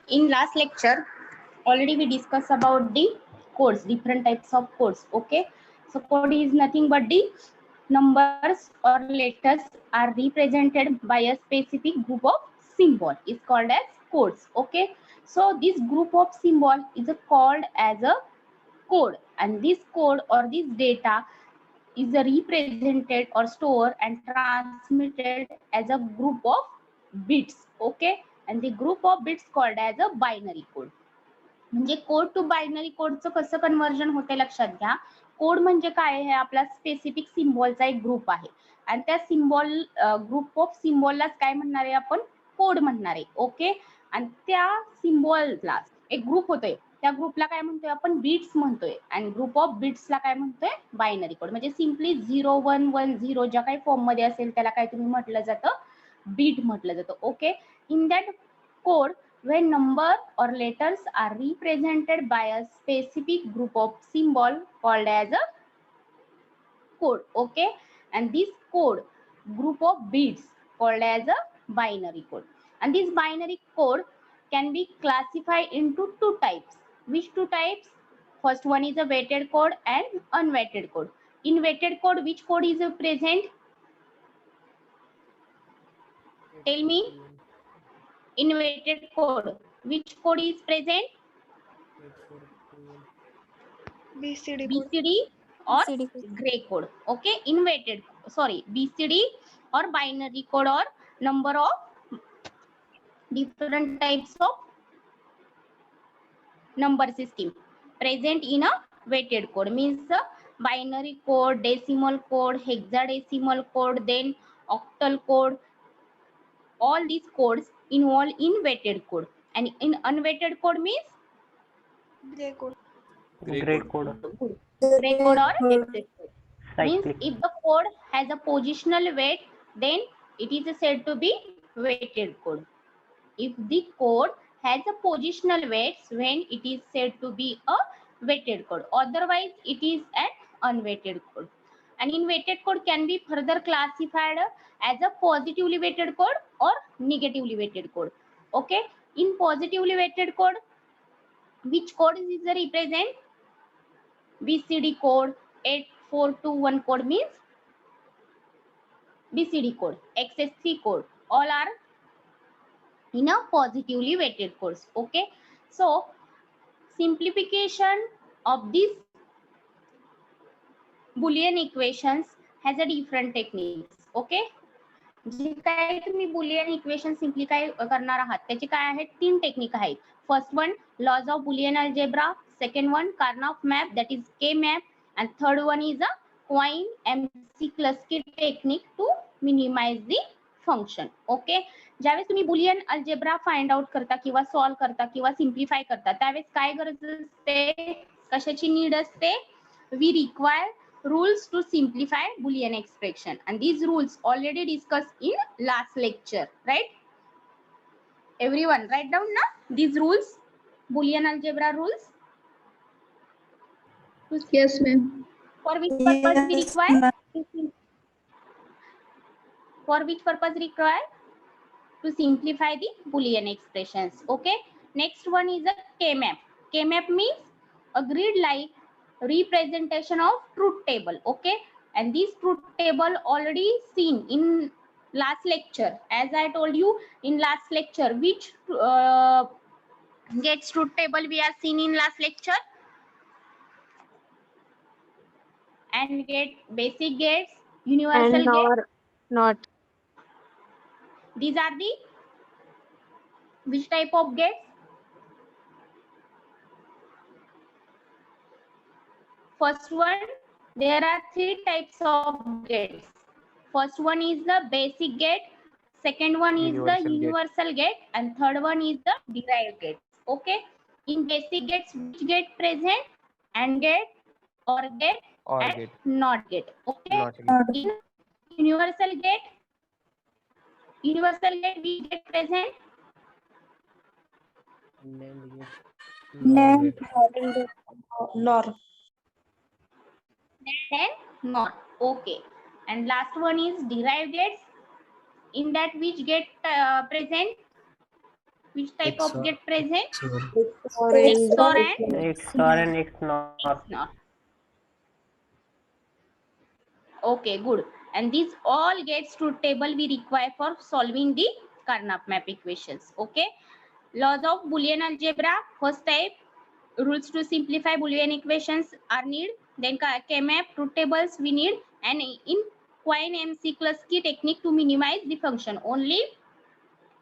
In last lecture already we discussed about the codes, different types of codes. Okay, so code is nothing but the numbers or letters are represented by a specific group of symbol is called as codes. Okay, so this group of symbol is called as a code, and this code or this data is represented or stored and transmitted as a group of bits. Okay, and the group of bits called as a binary code. म्हणजे code to binary कोडचं कसं conversion होते लक्षात घ्या. Code म्हणजे काय आहे, आपला specific सिम्बॉलचा एक ग्रुप आहे आणि त्या सिम्बॉल ग्रुप ऑफ सिम्बॉललाच काय म्हणणार आहे आपण, कोड म्हणणार आहे. ओके, आणि त्या सिम्बॉलला एक ग्रुप होतोय, त्या ग्रुपला काय म्हणतोय आपण, बीट्स म्हणतोय, आणि ग्रुप ऑफ बीट्सला काय म्हणतोय, बायनरी कोड. म्हणजे सिम्पली 0110 ज्या काही फॉर्म मध्ये असेल त्याला काय तुम्ही म्हटलं जातं, बीट म्हटलं जातं. Okay, in that code when number or letters are represented by a specific group of symbol called as a code. Okay, and this code group of bits called as a binary code, and this binary code can be classified into two types. Which two types? First one is a weighted code and unweighted code. In weighted code, which code is present? Tell me. In weighted code, which code is present? BCD code. BCD or BCD code. gray code. Okay, inverted, sorry, BCD or binary code or number of different types of number system present in a weighted code. Means binary code, decimal code, hexadecimal code, then octal code. All these codes involved in weighted code, and in unweighted code means Gray code. Gray code. gray code or hexadecimal code. Means Cyclic. if the code has a positional weight, then it is said to be weighted code. If the code has a positional weights, when it is said to be a weighted code. Otherwise, it is an unweighted code. And in weighted code can be further classified as a positively weighted code or negatively weighted code. Okay, in positively weighted code, which code is the represent? BCD code, 8421 code means BCD code, XS3 code, all are in a positively weighted codes. Okay, so simplification of these Boolean equations has a different techniques. Okay, जे काय तुम्ही Boolean equation simplify करणार आहात त्याचे काय आहेत, तीन technique आहेत. First one laws of Boolean algebra, second one Karnaugh map that is K map, and third one is a Quine MC-Kluske technique to minimize the function. Okay, ज्यावेळेस तुम्ही Boolean algebra find out करता किंवा solve करता किंवा simplify करता त्यावेळेस काय गरज असते, कशाची नीड असते, we require rules to simplify Boolean expression, and these rules already discussed in last lecture, right? Everyone write down now these rules, Boolean algebra rules. Yes, ma'am. For which purpose we require? For which purpose require? To simplify the Boolean expressions. Okay. Next one is a K-map. K-map means a grid-like representation of truth table. Okay, and this truth table already seen in last lecture. As I told you in last lecture, which gets truth table we are seen in last lecture? And get, basic gates, universal And gates. or not. These are the which type of gates? First one, there are three types of gates. First one is the basic gate, second one is the universal gate, and third one is the derived gate. Okay, in basic gates, which gate present? AND gate, OR gate, Or and gate. NOT gate. Okay, Not gate. in universal gate, which gate present? NAND gate. NOR. Then NOT. Okay, and last one is derived gates. In that which gate present? Which type of XOR. get present? XOR. XOR and XOR and XOR and XNOR. XNOR. Okay, good. And these all gets to table we require for solving the Karnaugh map equations. Okay. Laws of Boolean algebra. First type, rules to simplify Boolean equations are need. Then K-map, truth tables we need. And in Quine-MC-Klasky technique to minimize the function. Only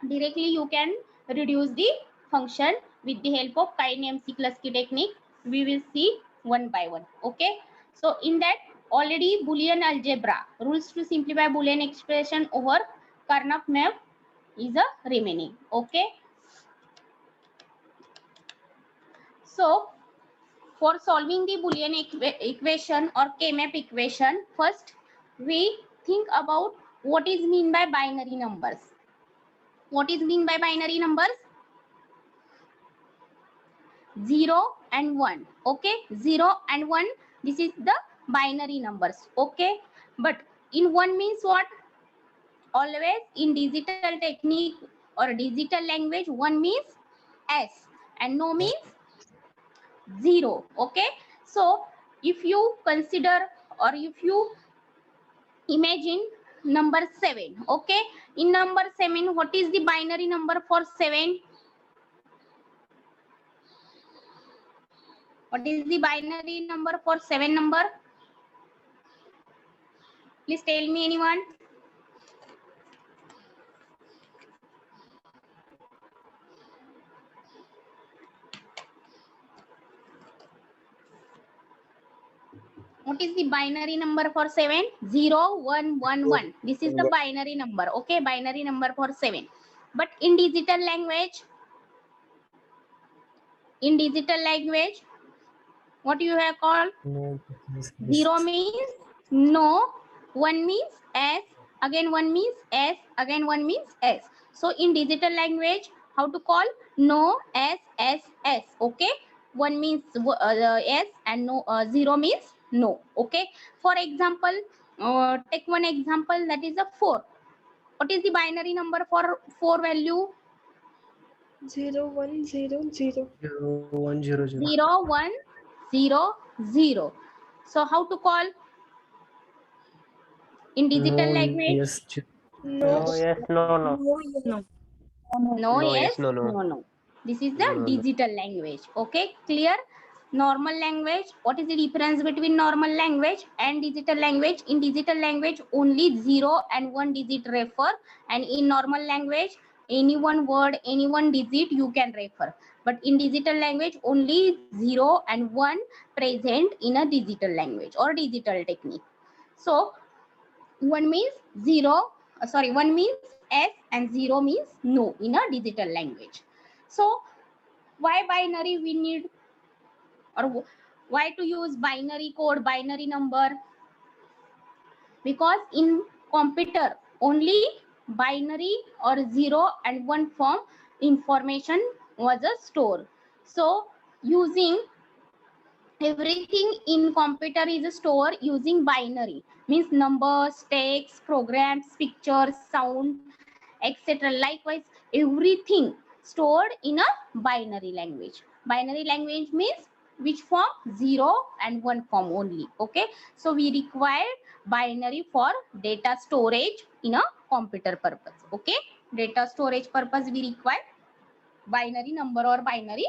directly you can reduce the function with the help of Quine-MC-Klasky technique. We will see one by one. Okay. So in that already Boolean algebra, rules to simplify Boolean expression over Karnaugh map is a remaining. Okay. So for solving the Boolean equation or K-map equation, first we think about what is mean by binary numbers. What is mean by binary numbers? 0 and 1. Okay, 0 and 1, this is the binary numbers. Okay, but in 1 means what? Always in digital technique or digital language, 1 means S and no means 0. Okay, so if you consider or if you imagine number 7. Okay, in number 7, what is the binary number for 7? What is the binary number for 7 number? Please tell me, anyone. What is the binary number for 7? 0, 1, 1, 1. This is the binary number. Okay, binary number for 7. But in digital language, what you have called? No. 0 means no, 1 means S, again 1 means S, again 1 means S. So in digital language, how to call? No, S, S, S. Okay, 1 means S and no, 0 means no. Okay, for example, take one example, that is a 4. What is the binary number for 4 value? 0 1 0 0. 0 1 0 0. 0, 1, 0, 0. So how to call? In digital No, language? yes. No. No, yes, no, no. No, No, yes, yes, no, no. no. This is the No, no. digital language. Okay, clear? Normal language. What is the difference between normal language and digital language? In digital language, only 0 and 1 digit refer, and in normal language, any one word, any one digit you can refer. But in digital language, only 0 and 1 present in a digital language or digital technique. So 1 means 1 means S and 0 means no in a digital language. So why binary we need, or why to use binary code, binary number? Because in computer only binary or 0 and 1 form information was a store. So using everything in computer is stored using binary, means numbers, text, programs, pictures, sound, etc. Likewise, everything stored in a binary language. Binary language means which form? 0 and 1 form only. Okay, so we require binary for data storage in a computer purpose. Okay, data storage purpose we require binary number or binary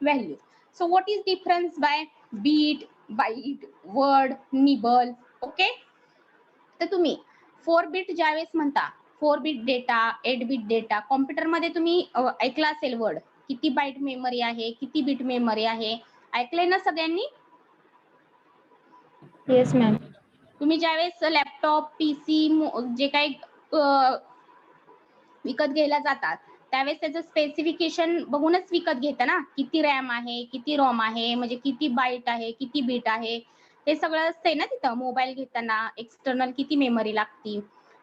value. So what is difference by bit, byte, word, nibble? Okay, तर तुम्ही 4 bit ज्यावेळेस म्हणता 4 bit data 8 bit data computer मध्ये तुम्ही ऐकला असेल word किती bite memory आहे किती बिट मेमरी आहे ऐकलंय ना सगळ्यांनी Yes, ma'am. तुम्ही ज्यावेळेस लॅपटॉप पीसी जे काही विकत घ्यायला जातात त्यावेळेस त्याचं स्पेसिफिकेशन बघूनच विकत घेता ना किती रॅम आहे किती रॉम आहे म्हणजे किती बाईट आहे किती बिट आहे हे सगळं असते ना तिथं मोबाईल घेताना एक्सटर्नल किती मेमरी लागती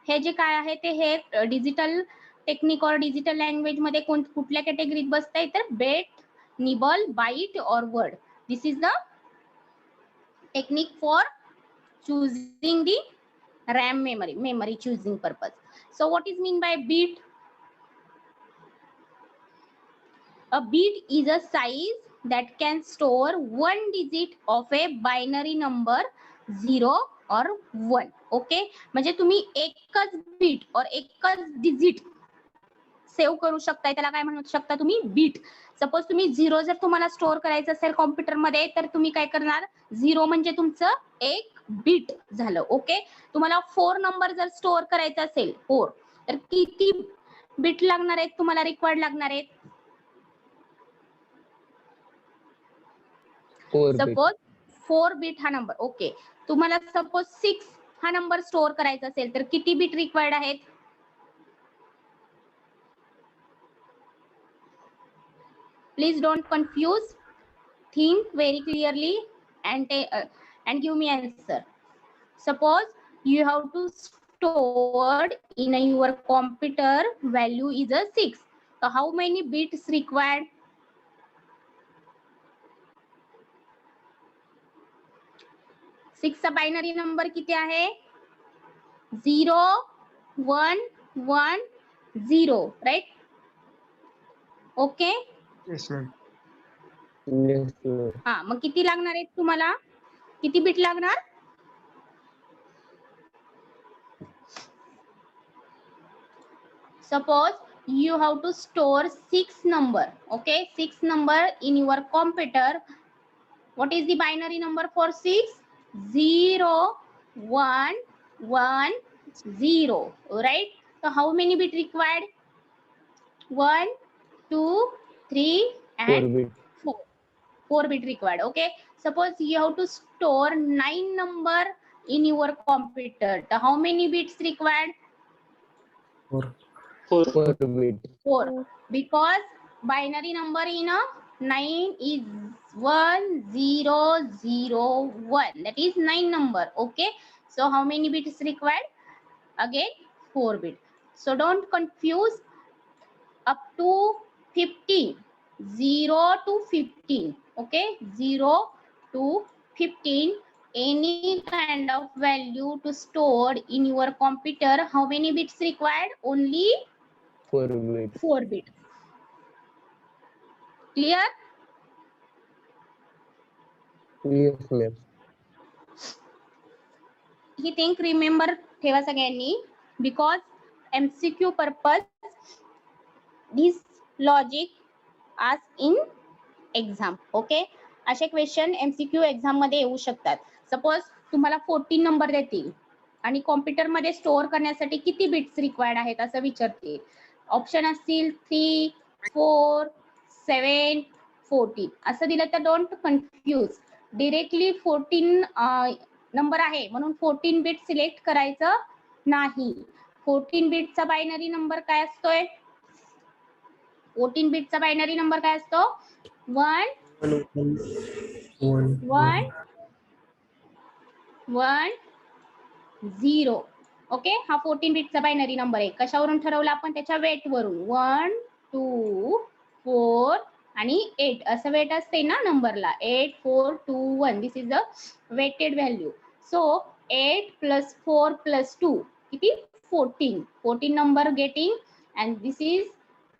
हे जे काय आहे ते हे डिजिटल टेक्निक और डिजिटल लँग्वेज मध्ये कुठल्या कॅटेगरीत बसतंय तर बेट निबल बाईट और word this is the technique for choosing the RAM memory choosing purpose. So what is mean by bit? A bit is a size that can store one digit of a binary number 0 or 1. Okay, म्हणजे तुम्ही एकच beat और एकच digit save करू शकताय, त्याला काय म्हणू शकता तुम्ही, बीट. सपोज तुम्ही 0 जर तुम्हाला स्टोअर करायचं असेल कॉम्प्युटरमध्ये, तर तुम्ही काय करणार, 0 म्हणजे तुमचं एक बीट झालं. ओके, तुम्हाला 4 नंबर जर स्टोअर करायचा असेल 4, तर किती बीट लागणार आहेत तुम्हाला, रिक्वायर्ड लागणार आहेत? सपोज 4 बीट हा नंबर. ओके, तुम्हाला सपोज 6 हा नंबर स्टोअर करायचा असेल तर किती बीट रिक्वायर्ड आहेत? Please don't confuse. Think very clearly and give me answer. Suppose you have to store in your computer value is a 6. So how many bits required? 6 चा binary number किती आहे? 0 1 1 0, right? Okay, Yes, ma'am. Yes, ma'am. हा, मग किती लागणार आहेत तुम्हाला, किती beat लागणार? Suppose you have to store 6 number. Okay, 6 number in your computer. What is the binary number for 6? 0 1 1 0, right? So how many bit required? 1 2 3 4 and bit. 4. 4 bit required. Okay, suppose you have to store 9 number in your computer. So how many bits required? 4 bit. 4, because binary number in a 9 is 1001, that is 9 number. Okay, so how many bits required? Again 4 bit. So don't confuse. Up to 15, 0 to 15. Okay, 0 to 15, any kind of value to store in your computer, how many bits required? Only 4 bit. 4 bit. Clear? Yes, ma'am. He think remember ठेवा सगळ्यांनी, because MCQ purpose this logic आज इन exam. Okay, असे question MCQ exam मध्ये येऊ शकतात. Suppose तुम्हाला 14 number देतील आणि कॉम्प्युटर मध्ये स्टोअर करण्यासाठी किती बिट्स रिक्वायर्ड आहेत असं विचारतील. ऑप्शन असतील 3 4 7 14. असं दिलं तर डोंट कन्फ्यूज. डिरेक्टली 14 नंबर आहे म्हणून 14 बिट सिलेक्ट करायचं नाही. 14 बिटचा बायनरी नंबर काय असतोय? 14 बिटचा बायनरी नंबर काय असतो? 1 1 1 0. ओके, हा 14 बिटचा बायनरी नंबर आहे. कशावरून ठरवला आपण? त्याच्या वेट वरून. 1 2 4 आणि 8 असं वेट असते ना नंबरला. 8 4 2 1, this is the weighted value. So 8 + 4 + 2 किती? 14. 14 number getting, and this is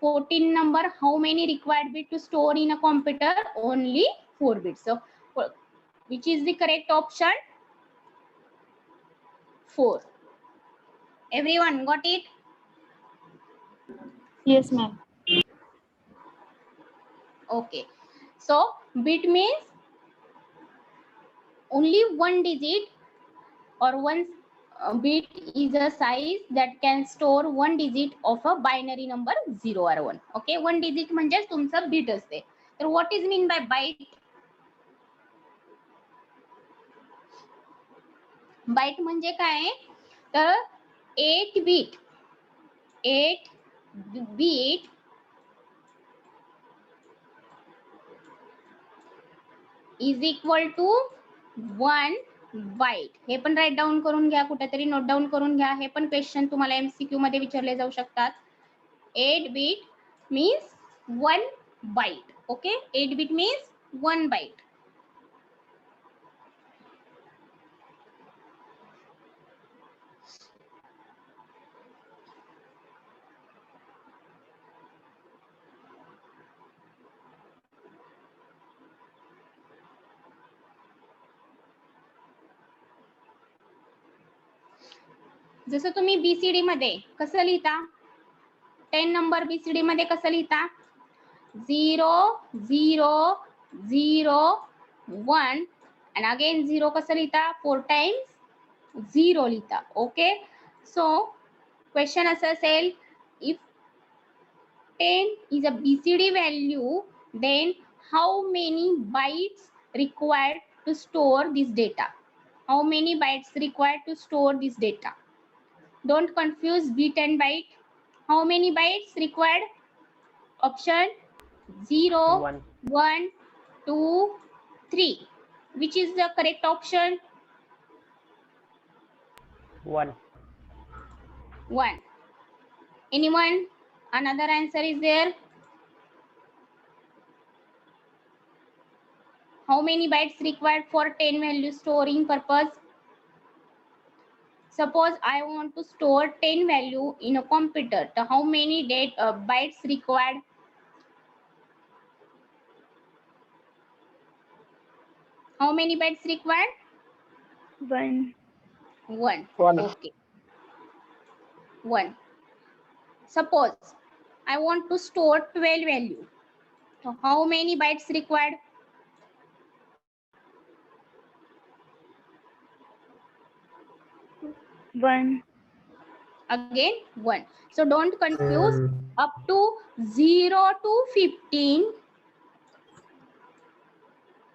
14 number. How many required bit to store in a computer? Only 4 bits. So which is the correct option? 4. Everyone got it? Yes, ma'am. Okay, so bit means only one digit or one bit is a size that can store one digit of a binary number 0 or 1. Okay, one digit म्हणजे तुमचं beat असते. तर what is mean by byte? Byte म्हणजे काय? तर 8 bit is equal to 1 byte. हे पण write down करून घ्या, कुठेतरी नोट डाऊन करून घ्या. हे पण क्वेश्चन तुम्हाला MCQ मध्ये विचारले जाऊ शकतात. 8 bit means 1 byte. Okay, 8 bit means 1 byte. जसं तुम्ही बीसीडी मध्ये कसं लिहिता, 10 नंबर बीसीडी मध्ये कसं लिहिता, 0 0 0 1 and again 0 कसं लिहिता, 4 times 0 लिहिता. ओके, सो क्वेश्चन असं असेल, if 10 is a BCD value, then how many bytes required to store this data? How many bytes required to store this data? Don't confuse bit and byte. How many bytes required? Option 0, 1. 1, 2, 3. Which is the correct option? 1. 1. Anyone? Another answer is there? How many bytes required for 10 value storing purpose? Suppose I want to store 10 value in a computer. So how many bytes required? How many bytes required? 1. 1. 1. Okay. 1. Suppose I want to store 12 value. So how many bytes required? One. Again 1. So don't confuse. Up to 0 to 15.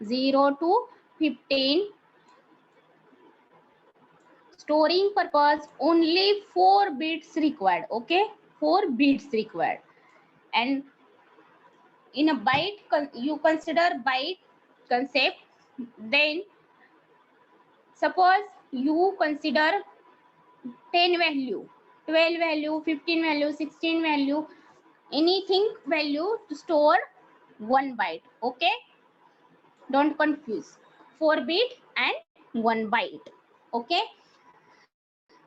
0 to 15. Storing purpose only 4 bits required. Okay, 4 bits required. And in a byte, you consider byte concept. Then suppose you consider 10 value, 12 value, 15 value, 16 value, anything value to store 1 byte. Okay, don't confuse 4 bit and 1 byte. Okay,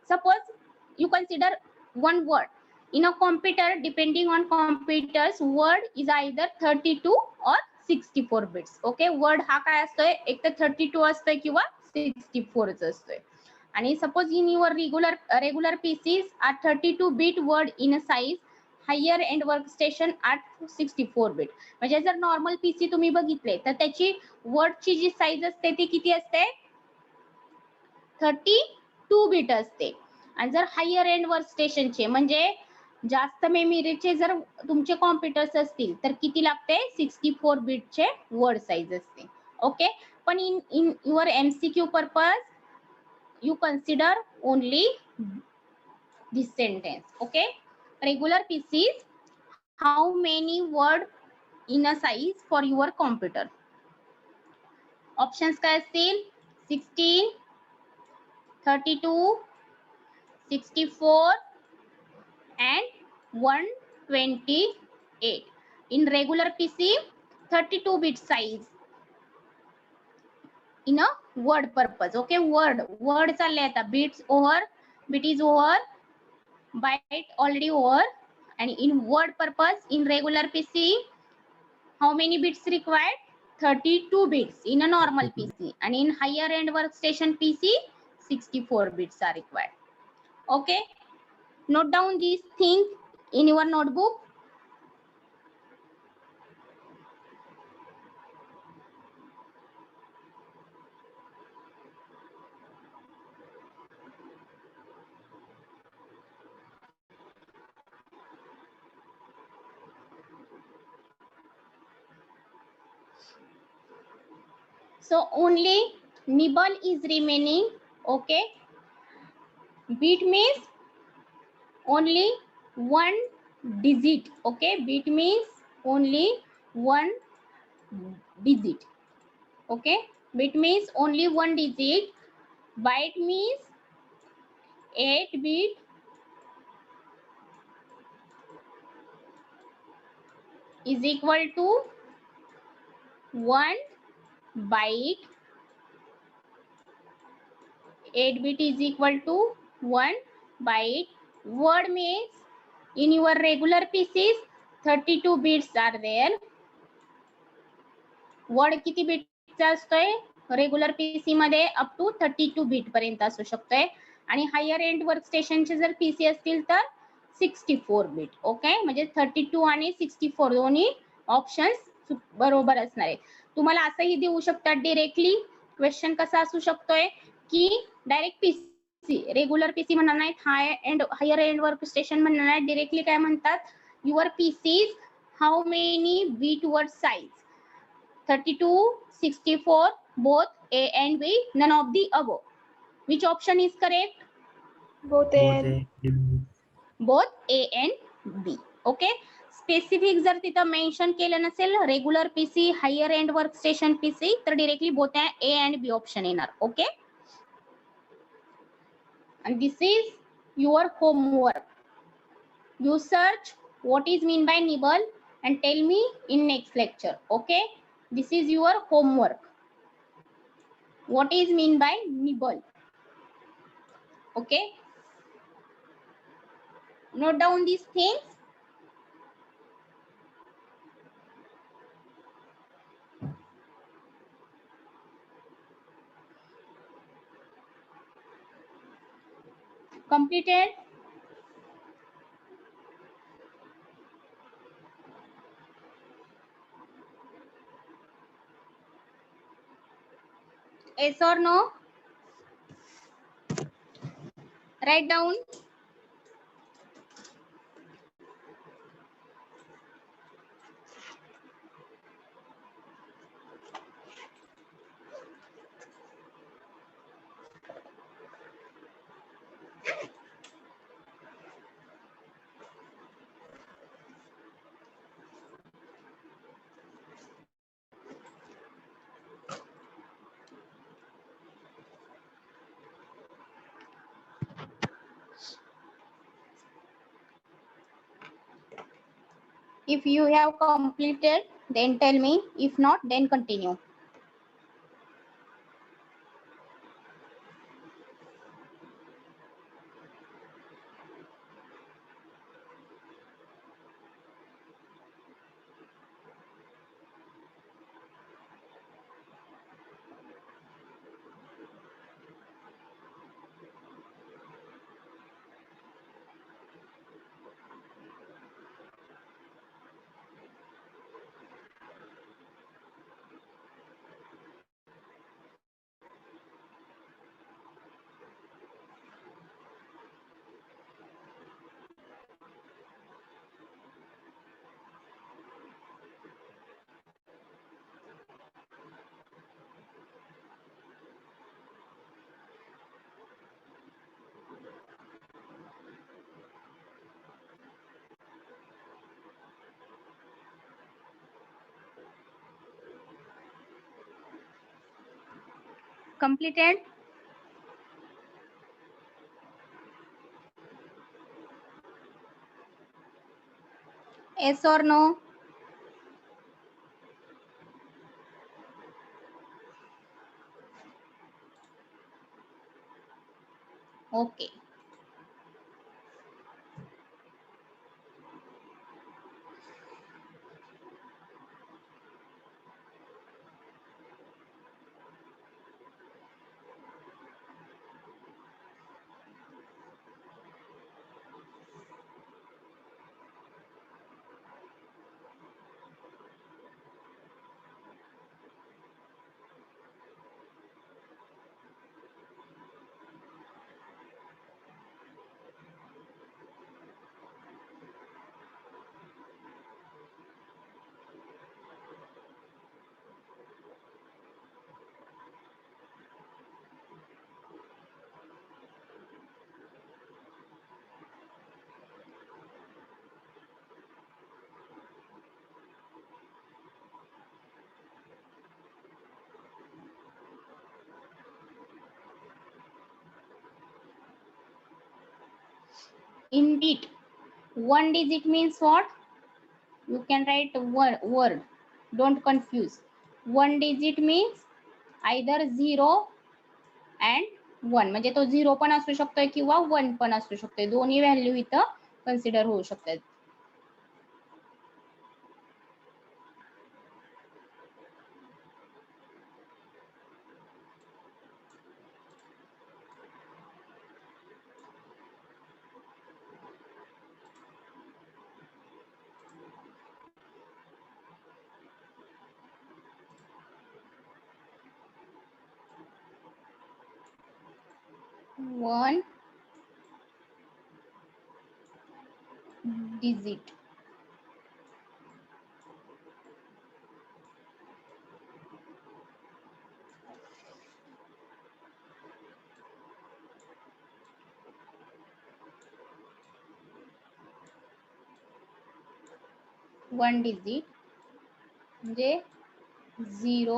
suppose you consider one word in a computer. Depending on computers, word is either 32 or 64 bits. Okay, word हा काय असतोय, एक तर 32 असतोय किंवा 64 असतोय. आणि suppose in your regular PCs are 32 bit word in a size, higher end workstation at 64 bit. म्हणजे जर नॉर्मल पीसी तुम्ही बघितले तर त्याची वर्डची जी साईज असते ती किती असते, 32 बिट असते. आणि जर हायर एंड वर्कस्टेशनचे म्हणजे जास्त मेमरीचे जर तुमचे कॉम्प्युटर्स असतील तर किती लागते, 64 बिटचे वर्ड साईज असते. ओके, पण in your MCQ purpose you consider only this sentence. Okay, regular PCs, how many word in a size for your computer? Options काय असतील, 16, 32, 64 and 128. In regular PC, 32 bit size in a word purpose. Okay, word चालले आता, bits over, bit is over, byte already over. And in word purpose in regular PC, how many bits required, 32 bits in a normal PC. And in higher end workstation PC, 64 bits are required. Okay, note down these things in your notebook. So only nibble is remaining. Okay, bit means only one digit. Okay, bit means only one digit. Okay, bit means only one digit. Byte means 8 bit. Is equal to 1 byte. 8 bit is equal to 1 byte. Word means in your regular PCs 32 bits are there. Word किती बिटचा असतोय, regular PC मध्ये up to 32 bit पर्यंत असू शकतोय. आणि higher end work स्टेशनचे जर PC असतील तर 64 बिट. ओके, म्हणजे 32 आणि 64 दोन्ही ऑप्शन्स बरोबर असणार आहे. तुम्हाला असंही देऊ शकतात डायरेक्टली. क्वेश्चन कसा असू शकतोय की डायरेक्ट पीसी, रेग्युलर पीसी म्हणणार नाहीत, हायर एंड वर्क स्टेशन म्हणणार नाहीत, डायरेक्टली काय म्हणतात, your PCs how many bit word size, 32, 64, both A and B, none of the above. Which option is correct? Both A. Both A and B. Okay. Specific जर तिथं mention केलं नसेल regular PC, higher end workstation PC, तर directly both A and B option येणार. Okay, and this is your homework. You search what is mean by nibble and tell me in next lecture. Okay, this is your homework. What is mean by nibble? Okay, note down these things. Completed? Yes or no? Write down. If you have completed, then tell me. If not, then continue. Completed? Yes or no? Okay. In bit, one digit means what? You can write word. Don't confuse. One digit means either 0 and 1. म्हणजे तो 0 पण असू शकतोय किंवा 1 पण असू शकतोय. दोन्ही व्हॅल्यू इथं कन्सिडर होऊ शकतात. 1 digit. वन डिजिट म्हणजे 0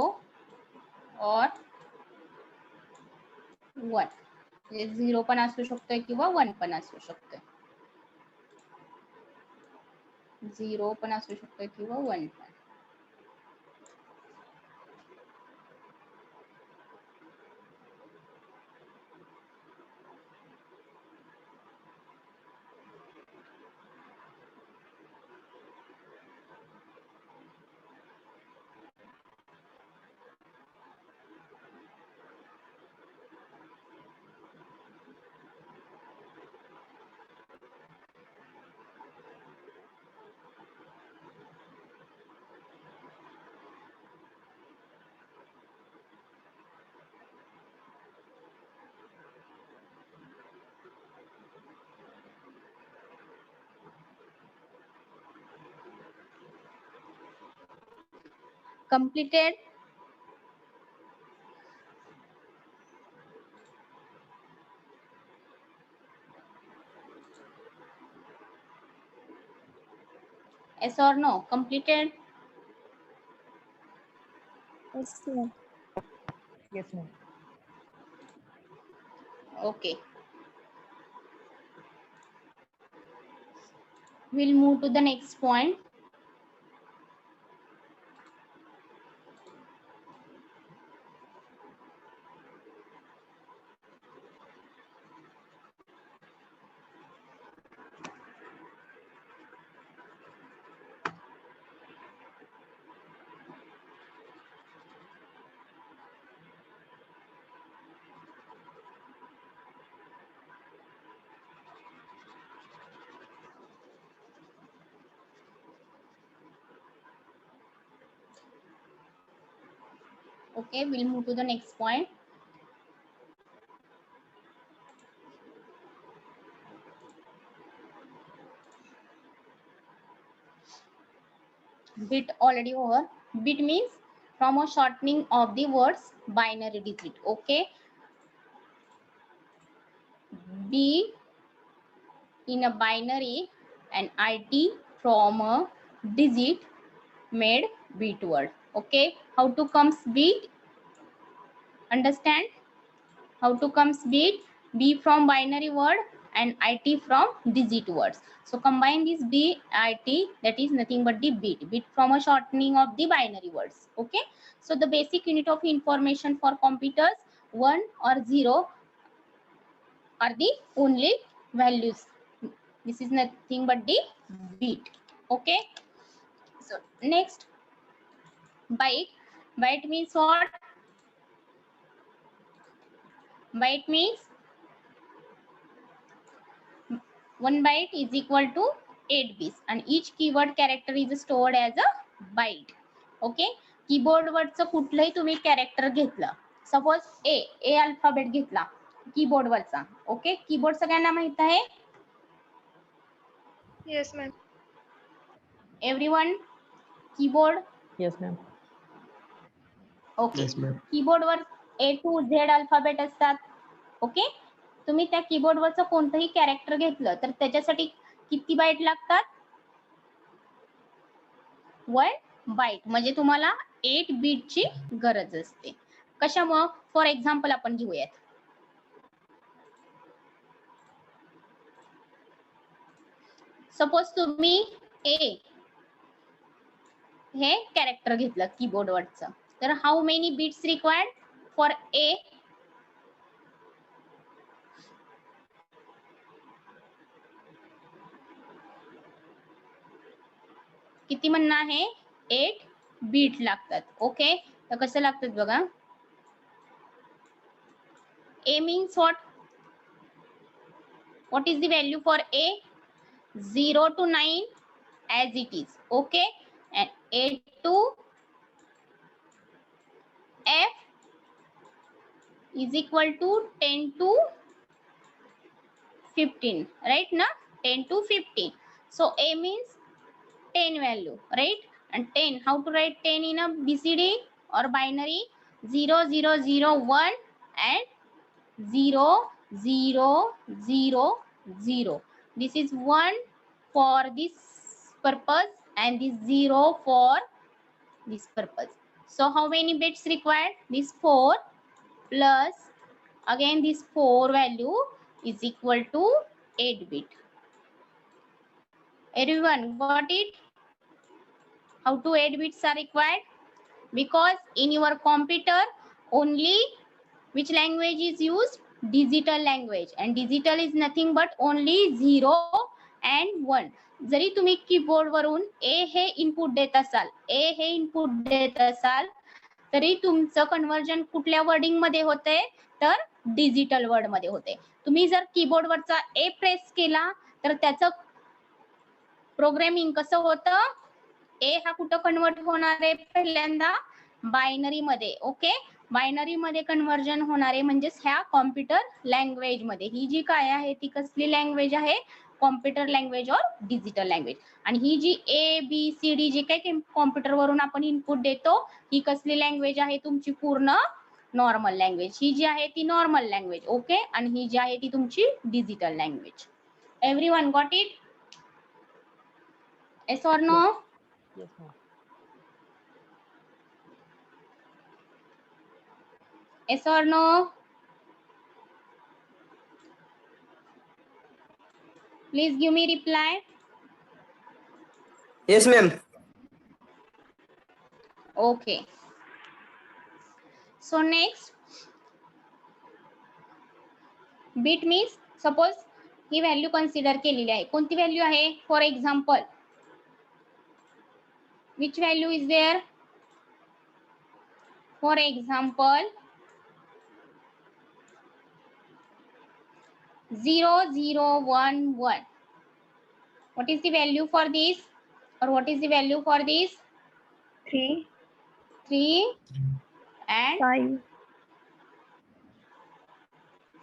और 1 म्हणजे 0 पण असू शकतोय किंवा 1 पण असू शकतोय. 0 पण असू शकतोय किंवा 1 पण. Completed. Yes or no? Completed. Yes, ma'am. Yes, ma'am. Okay. We'll move to the next point. Okay, we'll move to the next point. Bit already over. Bit means from a shortening of the words binary digit. Okay. B in a binary and IT from a digit made bit word. Okay. How to comes bit? Understand? How to comes bit? B from binary word and IT from digit words. So combine this B, IT, that is nothing but the bit. Bit from a shortening of the binary words. Okay. So the basic unit of information for computers, 1 or 0 are the only values. This is nothing but the bit. Okay. So next, byte. Byte means what? Byte means 1 byte is equal to 8 bits and each keyword character is stored as a byte. Okay. Keyboard वरचं कुठलंही तुम्ही character घेतलं, suppose ए alphabet घेतला keyboard वरचा. Okay. Keyboard सगळ्यांना माहित आहे. Yes, ma'am. Everyone, keyboard. Yes, ma'am. Okay. Yes, ma'am. Keyboard were A to Z alphabet असतात. ओके. तुम्ही त्या कीबोर्ड वरचं कोणतंही कॅरेक्टर घेतलं तर त्याच्यासाठी किती बाईट लागतात? 1 बाईट. म्हणजे तुम्हाला 8 बीटची गरज असते. कशामुळं? फॉर एक्झाम्पल आपण घेऊयात. सपोज तुम्ही ए हे कॅरेक्टर घेतलं कीबोर्ड वरचं, तर how many bits required for A? किती म्हणणं आहे? 8 बीट लागतात. ओके. तर कसं लागतात बघा. A means what? What is the value for A? 0 to 9 as it is. Okay. And 8 to F is equal to 10 to 15, right? Na 10 to 15. So A means 10 value, right? And 10, how to write 10 in a BCD or binary? 0 0 0 1 and 0 0 0 0. This is 1 for this purpose and this 0 for this purpose. So how many bits required? This 4 plus again this 4 value is equal to 8 bit. Everyone got it? How to 8 bits are required? Because in your computer only which language is used? Digital language, and digital is nothing but only 0 and 1. जरी तुम्ही keyboard वरून ए हे input देत असाल, ए हे input देत असाल, तरी तुमचं conversion कुठल्या wording मध्ये होते? तर डिजिटल वर्ड मध्ये होते. तुम्ही जर कीबोर्ड वरचा ए प्रेस केला तर त्याचं प्रोग्रामिंग कसं होतं? ए हा कुठं कन्वर्ट होणार आहे? पहिल्यांदा बायनरी मध्ये. ओके, बायनरी मध्ये कन्वर्जन होणारे म्हणजेच ह्या कॉम्प्युटर लँग्वेज मध्ये. ही जी काय आहे ती कसली लँग्वेज आहे? कॉम्प्युटर लँग्वेज और डिजिटल लँग्वेज. आणि ही जी A B C D G काही कॉम्प्युटर वरून आपण इनपुट देतो ही कसली लँग्वेज आहे? तुमची पूर्ण नॉर्मल लँग्वेज. ही जी आहे ती नॉर्मल लँग्वेज. ओके, आणि ही जी आहे ती तुमची digital language. Everyone got it? Yes or no? Yes, ma'am. Yes or no? Please give me reply. Yes, ma'am. Okay. So next, bit means suppose he value consider केलेली आहे. कोणती value आहे? For example, which value is there? For example, 0 0 1 1. What is the value for this? Or what is the value for this? 3, 3 and 5,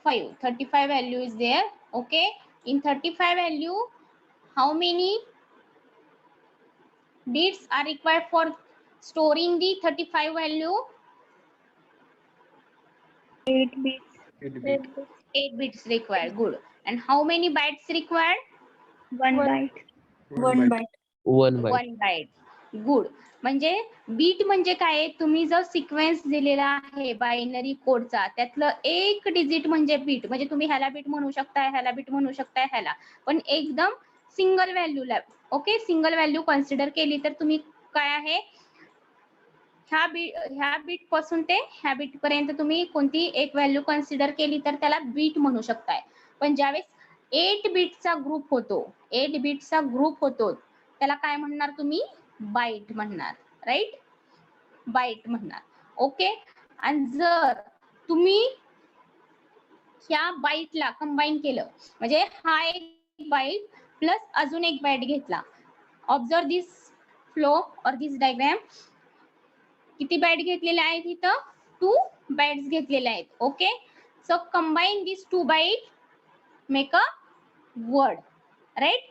5. 35 value is there. Okay, in 35 value, how many bits are required for storing the 35 value? 8 bits. 8 8 bit. bits. 8 bits required. Good. And how many bytes required? 1 byte. 1 byte. 1 byte. 1 byte. Good. म्हणजे beat म्हणजे काय? तुम्ही जो sequence दिलेला आहे binary कोडचा त्यातलं एक डिजिट म्हणजे बीट. म्हणजे तुम्ही ह्याला बीट म्हणू शकताय, ह्याला बीट म्हणू शकताय, ह्याला पण एकदम सिंगल व्हॅल्यूला. ओके, सिंगल व्हॅल्यू कन्सिडर केली तर तुम्ही काय आहे ह्या बीट पासून ते ह्या बीट पर्यंत तुम्ही कोणती एक व्हॅल्यू कन्सिडर केली तर त्याला बीट म्हणू शकताय. पण ज्यावेळेस 8 बीटचा ग्रुप होतो, 8 बीटचा ग्रुप होतो त्याला काय म्हणणार तुम्ही? बाईट म्हणणार. राईट, बाईट म्हणणार. ओके, आणि जर तुम्ही ह्या बाईटला कंबाईन केलं म्हणजे हा एक बाईट प्लस अजून एक बाईट घेतला. ऑब्झर्व दिस फ्लो और दिस डायग्राम. किती बाईट घेतलेल्या आहेत इथं? 2 बाईट्स घेतलेल्या आहेत. Okay, so combine this 2 byte make a word. Right,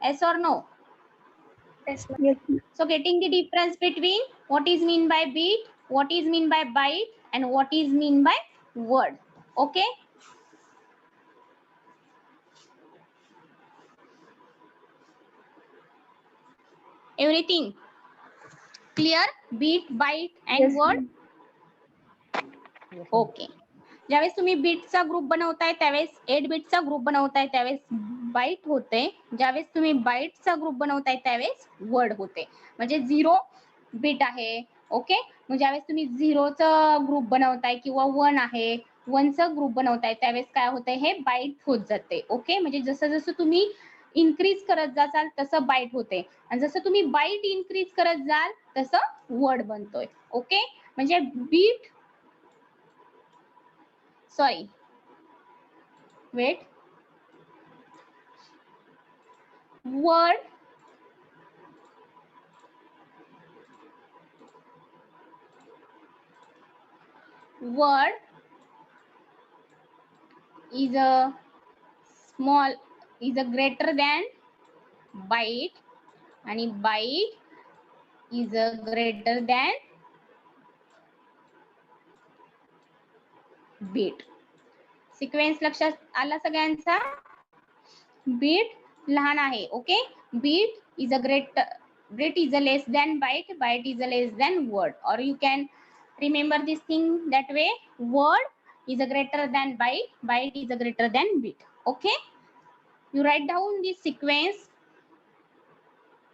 yes or no? Yes, ma'am. Yes, ma'am. So getting the difference between what is mean by bit, what is mean by byte, and what is mean by word. Okay. Everything clear? Bit, byte, and Yes, word. ma'am. Yes, ma'am. Okay. ज्यावेळेस तुम्ही बीटचा group बनवताय त्यावेळेस 8 बीटचा group बनवताय त्यावेळेस bite होते. ज्यावेळेस तुम्ही बाईटचा group बनवताय त्यावेळेस वर्ड होते. म्हणजे 0 बीट आहे. ओके, मग ज्यावेळेस तुम्ही 0चा ग्रुप बनवताय किंवा 1 आहे 1चा ग्रुप बनवताय त्यावेळेस काय होतंय? हे बाईट होत जाते. ओके, म्हणजे जसं जसं तुम्ही इन्क्रीज करत जाल तसं बाईट होते आणि जसं तुम्ही बाईट इन्क्रीज करत जाल तसं वर्ड बनतोय. ओके, म्हणजे beat sorry wait word is a small is a greater than byte आणि byte is a greater than bit. Sequence लक्षात आला सगळ्यांचा. बीट लहान आहे. Okay, bit is a bit is a less than byte, byte is a less than word, or you can remember this thing that way. Word is a greater than byte, byte is a greater than bit. Okay, you write down this sequence.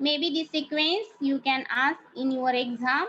Maybe this sequence you can ask in your exam.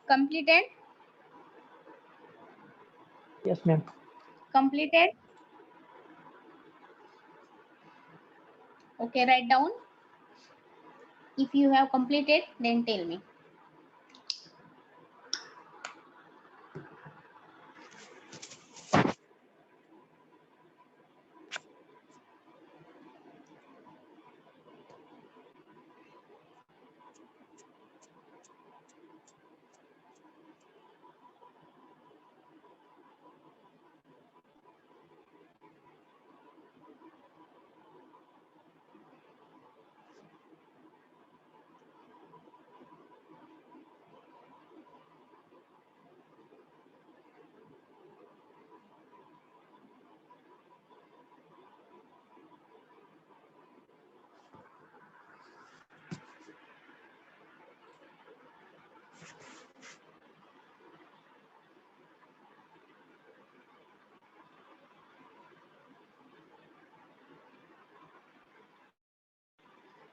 Completed? Yes, ma'am. Completed? Okay, write down. If you have completed, then tell me.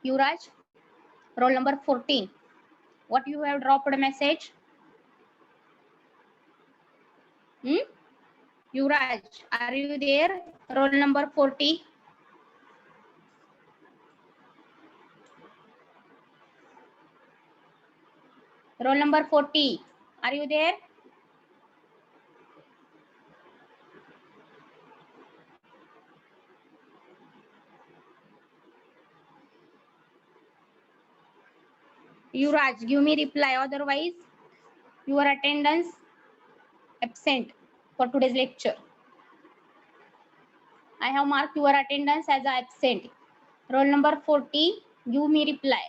Yuvraj, roll number 14. What you have dropped a message? Yuvraj, are you there? Roll number 40. Roll number 40. Are you there? Yuvraj, give me reply. Otherwise, your attendance absent for today's lecture. I have marked your attendance as absent. Roll number 40. Give me reply.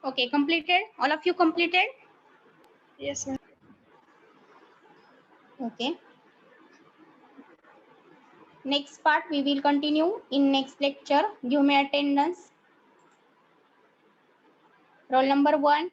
Okay, completed. All of you completed. Yes, ma'am. Okay. Next part we will continue in next lecture. Give me attendance. Roll number 1.